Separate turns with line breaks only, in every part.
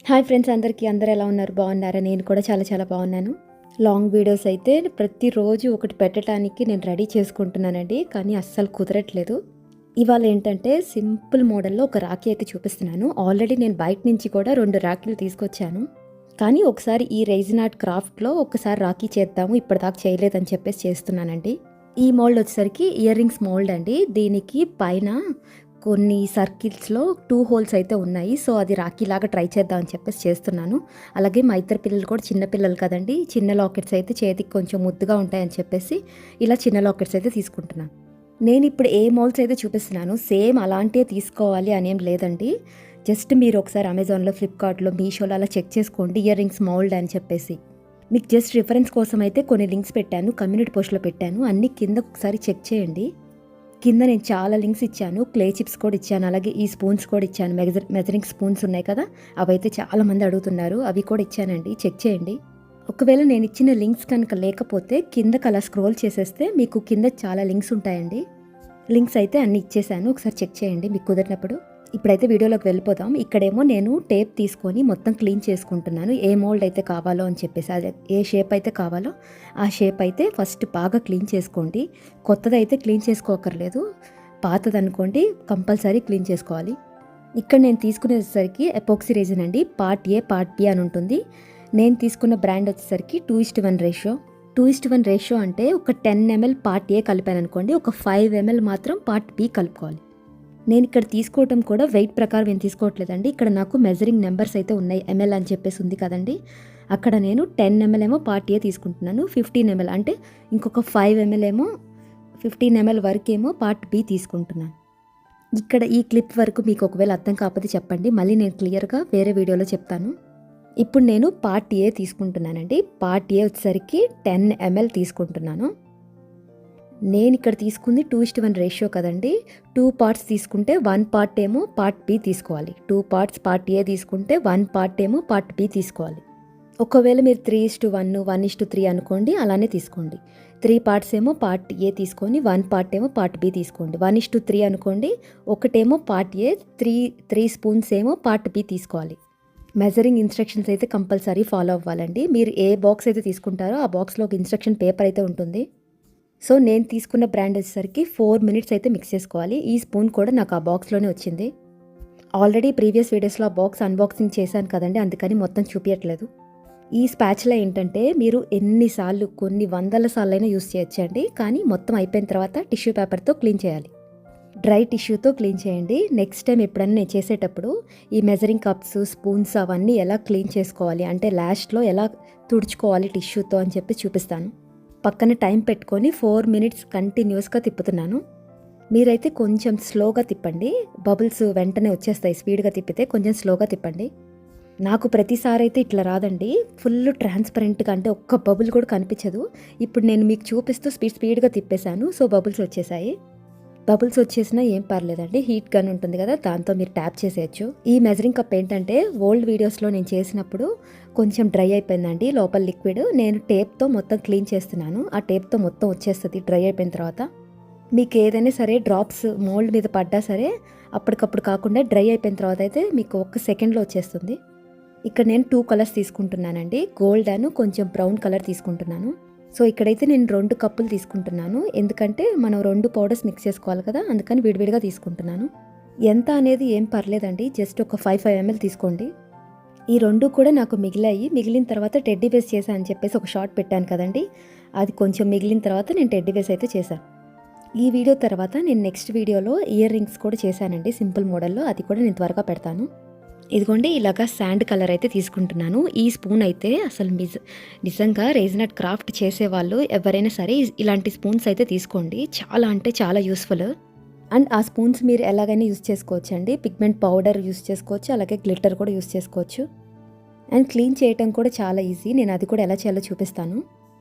Hi friends, అందరూ ఎలా ఉన్నారు? బాగున్నారా? నేను కూడా చాలా చాలా బాగున్నాను. లాంగ్ వీడియోస్ అయితే ప్రతిరోజు ఒకటి పెట్టడానికి నేను రెడీ చేసుకుంటున్నానండి, కానీ అస్సలు కుదరట్లేదు. ఇవాళ ఏంటంటే సింపుల్ మోడల్లో ఒక రాఖీ అయితే చూపిస్తున్నాను. ఆల్రెడీ నేను బయట నుంచి కూడా 2 రాఖీలు తీసుకొచ్చాను. కానీ ఒకసారి ఈ రైజిన్ ఆర్ట్ క్రాఫ్ట్లో ఒకసారి రాఖీ చేద్దాము, ఇప్పటిదాకా చేయలేదని చెప్పేసి చేస్తున్నానండి. ఈ మోల్డ్ వచ్చేసరికి ఇయర్ రింగ్స్ మోల్డ్ అండి. దీనికి పైన కొన్ని సర్కిల్స్లో 2 హోల్స్ అయితే ఉన్నాయి. సో అది రాఖీలాగా ట్రై చేద్దాం అని చెప్పేసి చేస్తున్నాను. అలాగే మా ఇద్దరు పిల్లలు కూడా చిన్న పిల్లలు కదండి, చిన్న లాకెట్స్ అయితే చేతికి కొంచెం ముద్దుగా ఉంటాయని చెప్పేసి ఇలా చిన్న లాకెట్స్ అయితే తీసుకుంటున్నాను. నేను ఇప్పుడు ఏ మోల్డ్స్ అయితే చూపిస్తున్నాను సేమ్ అలాంటివే తీసుకోవాలి అనేం లేదండి. జస్ట్ మీరు ఒకసారి అమెజాన్లో, ఫ్లిప్కార్ట్లో, మీషోలో అలా చెక్ చేసుకోండి ఇయర్ రింగ్స్ మోల్డ్ అని చెప్పేసి. మీకు జస్ట్ రిఫరెన్స్ కోసం అయితే కొన్ని లింక్స్ పెట్టాను, కమ్యూనిటీ పోస్ట్లో పెట్టాను, అన్ని కింద ఒకసారి చెక్ చేయండి. కింద నేను చాలా లింక్స్ ఇచ్చాను, క్లే చిప్స్ కూడా ఇచ్చాను, అలాగే ఈ స్పూన్స్ కూడా ఇచ్చాను. మెజరింగ్ స్పూన్స్ ఉన్నాయి కదా, అవైతే చాలామంది అడుగుతున్నారు, అవి కూడా ఇచ్చానండి, చెక్ చేయండి. ఒకవేళ నేను ఇచ్చిన లింక్స్ కనుక లేకపోతే కిందకి అలా స్క్రోల్ చేసేస్తే మీకు కింద చాలా లింక్స్ ఉంటాయండి. లింక్స్ అయితే అన్నీ ఇచ్చేసాను, ఒకసారి చెక్ చేయండి మీకు కుదిరినప్పుడు. ఇప్పుడైతే వీడియోలోకి వెళ్ళిపోదాం. ఇక్కడేమో నేను టేప్ తీసుకొని మొత్తం క్లీన్ చేసుకుంటున్నాను, ఏ మోల్డ్ అయితే కావాలో అని చెప్పేసి. అదే ఏ షేప్ అయితే కావాలో ఆ షేప్ అయితే ఫస్ట్ బాగా క్లీన్ చేసుకోండి. కొత్తదైతే క్లీన్ చేసుకోకర్లేదు, పాతదనుకోండి కంపల్సరీ క్లీన్ చేసుకోవాలి. ఇక్కడ నేను తీసుకునేసరికి ఎపోక్సీ రెజిన్ అండి, పార్ట్ ఏ పార్ట్ బి అని ఉంటుంది. నేను తీసుకున్న బ్రాండ్ వచ్చేసరికి 2:1 రేషియో. 2:1 రేషియో అంటే ఒక 10 ml పార్ట్ ఏ కలిపాను అనుకోండి, ఒక 5 ml మాత్రం పార్ట్ బి కలుపుకోవాలి. నేను ఇక్కడ తీసుకోవటం కూడా వెయిట్ ప్రకారం ఏం తీసుకోవట్లేదండి. ఇక్కడ నాకు మెజరింగ్ నెంబర్స్ అయితే ఉన్నాయి, ఎంఎల్ అని చెప్పేసి ఉంది కదండి. అక్కడ నేను 10 ml ఏమో పార్ట్ ఏ తీసుకుంటున్నాను, 15 ml అంటే ఇంకొక 5 ml ఏమో 15 ml వరకేమో పార్ట్ బి తీసుకుంటున్నాను. ఇక్కడ ఈ క్లిప్ వరకు మీకు ఒకవేళ అర్థం కాకపోతే చెప్పండి, మళ్ళీ నేను క్లియర్గా వేరే వీడియోలో చెప్తాను. ఇప్పుడు నేను పార్ట్ ఏ తీసుకుంటున్నానండి. పార్ట్ ఏ వచ్చేసరికి 10 ml తీసుకుంటున్నాను. నేను ఇక్కడ తీసుకుంది 2:1 రేషియో కదండి. 2 పార్ట్స్ తీసుకుంటే 1 పార్ట్ ఏమో పార్ట్ బి తీసుకోవాలి. 2 పార్ట్స్ పార్ట్ ఏ తీసుకుంటే 1 పార్ట్ ఏమో పార్ట్ బి తీసుకోవాలి. ఒకవేళ మీరు 3:1, 1:3 అనుకోండి, అలానే తీసుకోండి. 3 పార్ట్స్ ఏమో పార్ట్ ఏ తీసుకొని 1 పార్ట్ ఏమో పార్ట్ బి తీసుకోండి. 1:3 అనుకోండి, ఒకటేమో పార్ట్ ఏ, 3 స్పూన్స్ ఏమో పార్ట్ బి తీసుకోవాలి. మెజరింగ్ ఇన్స్ట్రక్షన్స్ అయితే కంపల్సరీ ఫాలో అవ్వాలండి. మీరు ఏ బాక్స్ అయితే తీసుకుంటారో ఆ బాక్స్లో ఒక ఇన్స్ట్రక్షన్ పేపర్ అయితే ఉంటుంది. సో నేను తీసుకున్న బ్రాండ్ వచ్చేసరికి 4 minutes అయితే మిక్స్ చేసుకోవాలి. ఈ స్పూన్ కూడా నాకు ఆ బాక్స్లోనే వచ్చింది. ఆల్రెడీ ప్రీవియస్ వీడియోస్లో ఆ బాక్స్ అన్బాక్సింగ్ చేశాను కదండి, అందుకని మొత్తం చూపించట్లేదు. ఈ స్పాచ్లా ఏంటంటే మీరు ఎన్నిసార్లు, కొన్ని వందల సార్లైనా యూస్ చేయొచ్చండి, కానీ మొత్తం అయిపోయిన తర్వాత టిష్యూ పేపర్తో క్లీన్ చేయాలి. డ్రై టిష్యూతో క్లీన్ చేయండి. నెక్స్ట్ టైం ఎప్పుడైనా నేను చేసేటప్పుడు ఈ మెజరింగ్ కప్స్, స్పూన్స్ అవన్నీ ఎలా క్లీన్ చేసుకోవాలి అంటే లాస్ట్లో ఎలా తుడుచుకోవాలి టిష్యూతో అని చెప్పి చూపిస్తాను. పక్కన టైం పెట్టుకొని 4 minutes కంటిన్యూస్గా తిప్పుతున్నాను. మీరైతే కొంచెం స్లోగా తిప్పండి, బబుల్స్ వెంటనే వచ్చేస్తాయి. స్పీడ్గా తిప్పితే కొంచెం స్లోగా తిప్పండి. నాకు ప్రతిసారి అయితే ఇట్లా రాదండి, ఫుల్ ట్రాన్స్పరెంట్గా, అంటే ఒక్క బబుల్ కూడా కనిపించదు. ఇప్పుడు నేను మీకు చూపిస్తూ స్పీడ్గా తిప్పేశాను, సో బబుల్స్ వచ్చేసాయి. బబుల్స్ వచ్చేసినా ఏం పర్లేదండి, హీట్ గన్ ఉంటుంది కదా, దాంతో మీరు ట్యాప్ చేసేయచ్చు. ఈ మెజరింగ్ కప్ ఏంటంటే ఓల్డ్ వీడియోస్లో నేను చేసినప్పుడు కొంచెం డ్రై అయిపోయిందండి లోపల లిక్విడ్. నేను టేప్తో మొత్తం క్లీన్ చేస్తున్నాను, ఆ టేప్తో మొత్తం వచ్చేస్తుంది డ్రై అయిపోయిన తర్వాత. మీకు ఏదైనా సరే డ్రాప్స్ మోల్డ్ మీద పడ్డా సరే అప్పటికప్పుడు కాకుండా డ్రై అయిపోయిన తర్వాత అయితే మీకు 1 సెకండ్లో వచ్చేస్తుంది. ఇక్కడ నేను 2 కలర్స్ తీసుకుంటున్నానండి, గోల్డ్ అని కొంచెం బ్రౌన్ కలర్ తీసుకుంటున్నాను. సో ఇక్కడైతే నేను 2 కప్పులు తీసుకుంటున్నాను, ఎందుకంటే మనం 2 పౌడర్స్ మిక్స్ చేసుకోవాలి కదా, అందుకని విడివిడిగా తీసుకుంటున్నాను. ఎంత అనేది ఏం పర్లేదండి, జస్ట్ ఒక 5 ml తీసుకోండి. ఈ 2 కూడా నాకు మిగిలిన తర్వాత టెడ్డీ బేస్ చేశాను అని చెప్పేసి ఒక షార్ట్ పెట్టాను కదండి, అది కొంచెం మిగిలిన తర్వాత నేను టెడ్డీ బేస్ అయితే చేశాను. ఈ వీడియో తర్వాత నేను నెక్స్ట్ వీడియోలో ఇయర్ రింగ్స్ కూడా చేశానండి సింపుల్ మోడల్లో, అది కూడా నేను త్వరగా పెడతాను. ఇదిగోండి ఇలాగా శాండ్ కలర్ అయితే తీసుకుంటున్నాను. ఈ స్పూన్ అయితే అసలు నిజంగా రైజిన్ ఆర్ట్ క్రాఫ్ట్ చేసేవాళ్ళు ఎవరైనా సరే ఇలాంటి స్పూన్స్ అయితే తీసుకోండి, చాలా అంటే చాలా యూస్ఫుల్. అండ్ ఆ స్పూన్స్ మీరు ఎలాగైనా యూస్ చేసుకోవచ్చు అండి, పిగ్మెంట్ పౌడర్ యూస్ చేసుకోవచ్చు, అలాగే గ్లిట్టర్ కూడా యూస్ చేసుకోవచ్చు. అండ్ క్లీన్ చేయటం కూడా చాలా ఈజీ, నేను అది కూడా ఎలా చేయాలో చూపిస్తాను.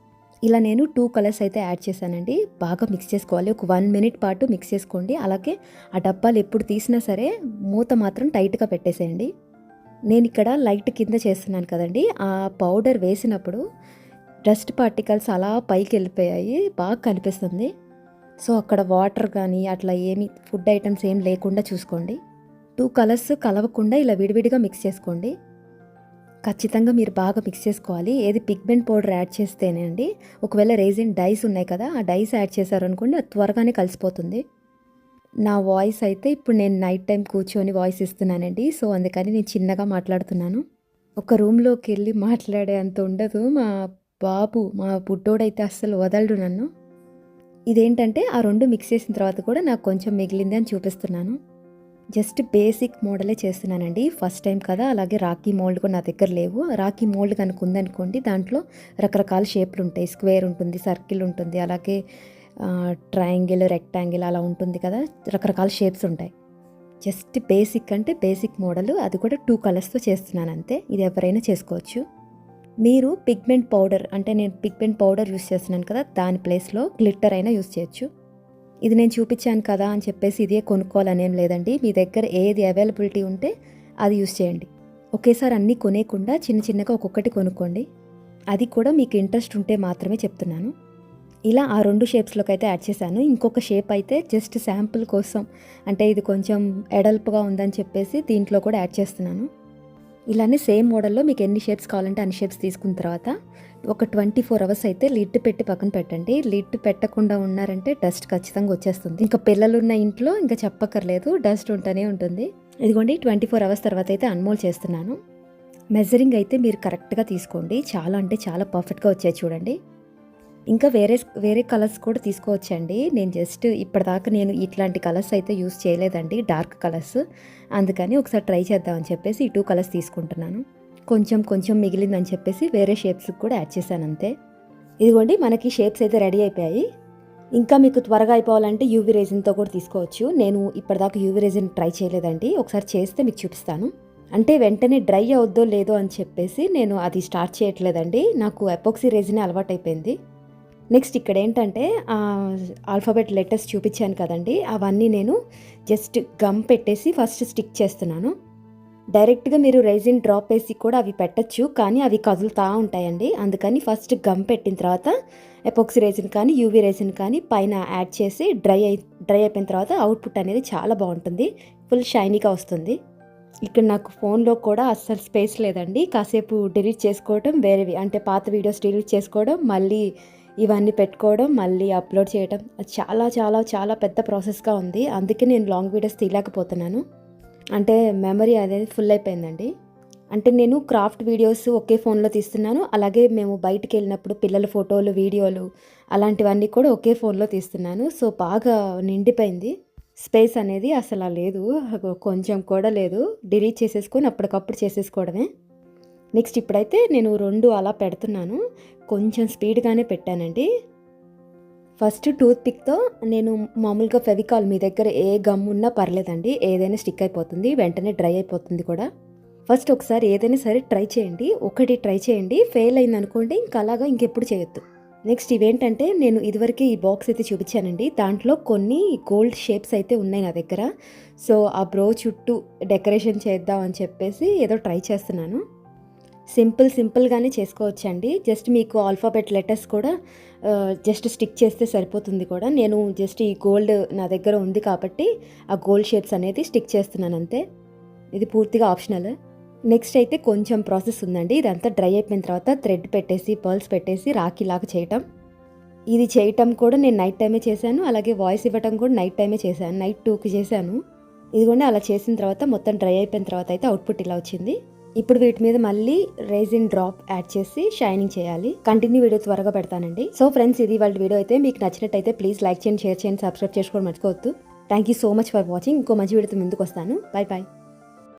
ఇలా నేను 2 కలర్స్ అయితే యాడ్ చేశానండి, బాగా మిక్స్ చేసుకోవాలి. ఒక 1 minute పాటు మిక్స్ చేసుకోండి. అలాగే ఆ డబ్బాలు ఎప్పుడు తీసినా సరే మూత మాత్రం టైట్గా పెట్టేసేయండి. నేను ఇక్కడ లైట్ కింద చేస్తున్నాను కదండి, ఆ పౌడర్ వేసినప్పుడు డస్ట్ పార్టికల్స్ అలా పైకి వెళ్ళిపోయాయి, బాగా కనిపిస్తుంది. సో అక్కడ వాటర్ కానీ అట్లా ఏమి ఫుడ్ ఐటమ్స్ ఏం లేకుండా చూసుకోండి. 2 కలర్స్ కలవకుండా ఇలా విడివిడిగా మిక్స్ చేసుకోండి. ఖచ్చితంగా మీరు బాగా మిక్స్ చేసుకోవాలి. ఏది పిగ్మెంట్ పౌడర్ యాడ్ చేస్తేనే అండి. ఒకవేళ రెసిన్ డైస్ ఉన్నాయి కదా, ఆ డైస్ యాడ్ చేశారనుకోండి అది త్వరగానే కలిసిపోతుంది. నా వాయిస్ అయితే ఇప్పుడు నేను నైట్ టైం కూర్చొని వాయిస్ ఇస్తున్నానండి. సో, అందుకని నేను చిన్నగా మాట్లాడుతున్నాను. ఒక రూమ్‌లోకెళ్ళి మాట్లాడే అంత ఉండదు. మా బుడ్డోడైతే అస్సలు వదలడు నన్ను. ఇదేంటంటే ఆ 2 మిక్స్ చేసిన తర్వాత కూడా నాకు కొంచెం మిగిలింది అని చూపిస్తున్నాను. జస్ట్ బేసిక్ మోడలే చేస్తున్నానండి. ఫస్ట్ టైం కదా, అలాగే రాఖీ మోల్డ్ కూడా నా దగ్గర లేవు. రాఖీ మోల్డ్ కనుక ఉందనుకోండి, దాంట్లో రకరకాల షేప్లు ఉంటాయి. స్క్వేర్ ఉంటుంది, సర్కిల్ ఉంటుంది, అలాగే ట్రయాంగిల్, రెక్టాంగిల్ అలా ఉంటుంది కదా, రకరకాల షేప్స్ ఉంటాయి. జస్ట్ బేసిక్ అంటే బేసిక్ మోడల్, అది కూడా 2 కలర్స్తో చేస్తున్నాను అంతే. ఇది ఎవరైనా చేసుకోవచ్చు. మీరు పిగ్మెంట్ పౌడర్ అంటే నేను పిగ్మెంట్ పౌడర్ యూస్ చేస్తున్నాను కదా, దాని ప్లేస్లో గ్లిట్టర్ అయినా యూస్ చేయొచ్చు. ఇది నేను చూపించాను కదా అని చెప్పేసి ఇదే కొనుక్కోవాలనేం లేదండి. మీ దగ్గర ఏది అవైలబిలిటీ ఉంటే అది యూస్ చేయండి. ఒకేసారి అన్నీ కొనేయకుండా చిన్న చిన్నగా ఒక్కొక్కటి కొనుక్కోండి. అది కూడా మీకు ఇంట్రెస్ట్ ఉంటే మాత్రమే చెప్తున్నాను. ఇలా ఆ 2 షేప్స్లోకి అయితే యాడ్ చేశాను. ఇంకొక షేప్ అయితే జస్ట్ శాంపుల్ కోసం, అంటే ఇది కొంచెం ఎడల్పుగా ఉందని చెప్పేసి దీంట్లో కూడా యాడ్ చేస్తున్నాను. ఇలానే సేమ్ మోడల్లో మీకు ఎన్ని షేప్స్ కావాలంటే అన్ని షేప్స్ తీసుకున్న తర్వాత ఒక 24 అవర్స్ అయితే లిడ్ పెట్టి పక్కన పెట్టండి. లిడ్ పెట్టకుండా ఉన్నారంటే డస్ట్ ఖచ్చితంగా వచ్చేస్తుంది. ఇంకా పిల్లలున్న ఇంట్లో ఇంకా చెప్పక్కర్లేదు, డస్ట్ ఉంటూనే ఉంటుంది. ఇదిగోండి 24 అవర్స్ తర్వాత అయితే అన్మోల్డ్ చేస్తున్నాను. మెజరింగ్ అయితే మీరు కరెక్ట్గా తీసుకోండి. చాలా అంటే చాలా పర్ఫెక్ట్గా వచ్చాయి చూడండి. ఇంకా వేరే కలర్స్ కూడా తీసుకోవచ్చండి. నేను జస్ట్ ఇప్పటిదాకా నేను ఇట్లాంటి కలర్స్ అయితే యూస్ చేయలేదండి, డార్క్ కలర్స్. అందుకని ఒకసారి ట్రై చేద్దామని చెప్పేసి ఈ 2 కలర్స్ తీసుకుంటున్నాను. కొంచెం మిగిలిందని చెప్పేసి వేరే షేప్స్ కూడా యాడ్ చేశాను అంతే. ఇదిగోండి మనకి షేప్స్ అయితే రెడీ అయిపోయాయి. ఇంకా మీకు త్వరగా అయిపోవాలంటే యూవీ రెజిన్తో కూడా తీసుకోవచ్చు. నేను ఇప్పటిదాకా యూవీ రెజిన్ ట్రై చేయలేదండి, ఒకసారి చేస్తే మీకు చూపిస్తాను. అంటే వెంటనే డ్రై అవుద్దో లేదో అని చెప్పేసి నేను అది స్టార్ట్ చేయట్లేదండి. నాకు ఎపాక్సీ రెజిన్ అలవాటు అయిపోయింది. నెక్స్ట్ ఇక్కడ ఏంటంటే ఆల్ఫాబెట్ లెటర్స్ చూపించాను కదండి, అవన్నీ నేను జస్ట్ గమ్ పెట్టేసి ఫస్ట్ స్టిక్ చేస్తున్నాను. డైరెక్ట్గా మీరు రెజిన్ డ్రాప్ వేసి కూడా అవి పెట్టచ్చు, కానీ అవి కదులుతూ ఉంటాయండి. అందుకని ఫస్ట్ గమ్ పెట్టిన తర్వాత ఎపాక్సీ రెజిన్ కానీ యూవీ రెజిన్ కానీ పైన యాడ్ చేసి డ్రై అయిపోయిన తర్వాత అవుట్పుట్ అనేది చాలా బాగుంటుంది, ఫుల్ షైనీగా వస్తుంది. ఇక్కడ నాకు ఫోన్లో కూడా అస్సలు స్పేస్ లేదండి. కాసేపు డిలీట్ చేసుకోవడం, వేరేవి అంటే పాత వీడియోస్ డిలీట్ చేసుకోవడం, మళ్ళీ ఇవన్నీ పెట్టుకోవడం, మళ్ళీ అప్లోడ్ చేయడం, చాలా చాలా చాలా పెద్ద ప్రాసెస్గా ఉంది. అందుకే నేను లాంగ్ వీడియోస్ తీయలేకపోతున్నాను. అంటే మెమరీ అనేది ఫుల్ అయిపోయిందండి. అంటే నేను క్రాఫ్ట్ వీడియోస్ ఒకే ఫోన్లో తీస్తున్నాను, అలాగే మేము బయటికి వెళ్ళినప్పుడు పిల్లల ఫోటోలు, వీడియోలు అలాంటివన్నీ కూడా ఒకే ఫోన్లో తీస్తున్నాను. సో బాగా నిండిపోయింది, స్పేస్ అనేది అసలు లేదు, కొంచెం కూడా లేదు. డిలీట్ చేసేసుకొని అప్పటికప్పుడు చేసేసుకోవడమే. నెక్స్ట్ ఇప్పుడైతే నేను 2 అలా పెడుతున్నాను. కొంచెం స్పీడ్గానే పెట్టానండి. ఫస్ట్ టూత్ పిక్తో నేను మామూలుగా ఫెవికాల్, మీ దగ్గర ఏ గమ్ ఉన్నా పర్లేదండి, ఏదైనా స్టిక్ అయిపోతుంది, వెంటనే డ్రై అయిపోతుంది కూడా. ఫస్ట్ ఒకసారి ఏదైనా సరే ట్రై చేయండి, ఒకటి ట్రై చేయండి, ఫెయిల్ అయింది అనుకోండి ఇంకా అలాగా ఇంకెప్పుడు చేయొద్దు. నెక్స్ట్ ఇవేంటంటే నేను ఇదివరకే ఈ బాక్స్ అయితే చూపించానండి, దాంట్లో కొన్ని గోల్డ్ షేప్స్ అయితే ఉన్నాయి నా దగ్గర. సో ఆ బ్రో చుట్టూ డెకరేషన్ చేద్దాం అని చెప్పేసి ఏదో ట్రై చేస్తున్నాను. సింపుల్గానే చేసుకోవచ్చండి. జస్ట్ మీకు ఆల్ఫాబెట్ లెటర్స్ కూడా జస్ట్ స్టిక్ చేస్తే సరిపోతుంది కూడా. నేను జస్ట్ ఈ గోల్డ్ నా దగ్గర ఉంది కాబట్టి ఆ గోల్డ్ షేప్స్ అనేది స్టిక్ చేస్తున్నాను అంతే. ఇది పూర్తిగా ఆప్షనల్. నెక్స్ట్ అయితే కొంచెం ప్రాసెస్ ఉందండి. ఇదంతా డ్రై అయిపోయిన తర్వాత థ్రెడ్ పెట్టేసి పర్ల్స్ పెట్టేసి రాఖీలాగా చేయటం. ఇది చేయటం కూడా నేను నైట్ టైమే చేశాను, అలాగే వాయిస్ ఇవ్వటం కూడా నైట్ టైమే చేశాను, నైట్ 2కి చేశాను. ఇదిగోండి అలా చేసిన తర్వాత మొత్తం డ్రై అయిపోయిన తర్వాత అయితే అవుట్పుట్ ఇలా వచ్చింది. ఇప్పుడు వీటి మీద మళ్ళీ రెజిన్ డ్రాప్ యాడ్ చేసి షైనింగ్ చేయాలి. కంటిన్యూ వీడియో త్వరగా పెడతానండి. సో ఫ్రెండ్స్, ఇది వాళ్ళ వీడియో అయితే మీకు నచ్చినట్టయితే ప్లీజ్ లైక్ చేయండి, షేర్ చేయండి, సబ్స్క్రైబ్ చేసుకోవడం మర్చిపోవద్దు. Thank you so much for watching. ఇంకో మంచి వీడియోతో ముందుకు వస్తాను. Bye bye.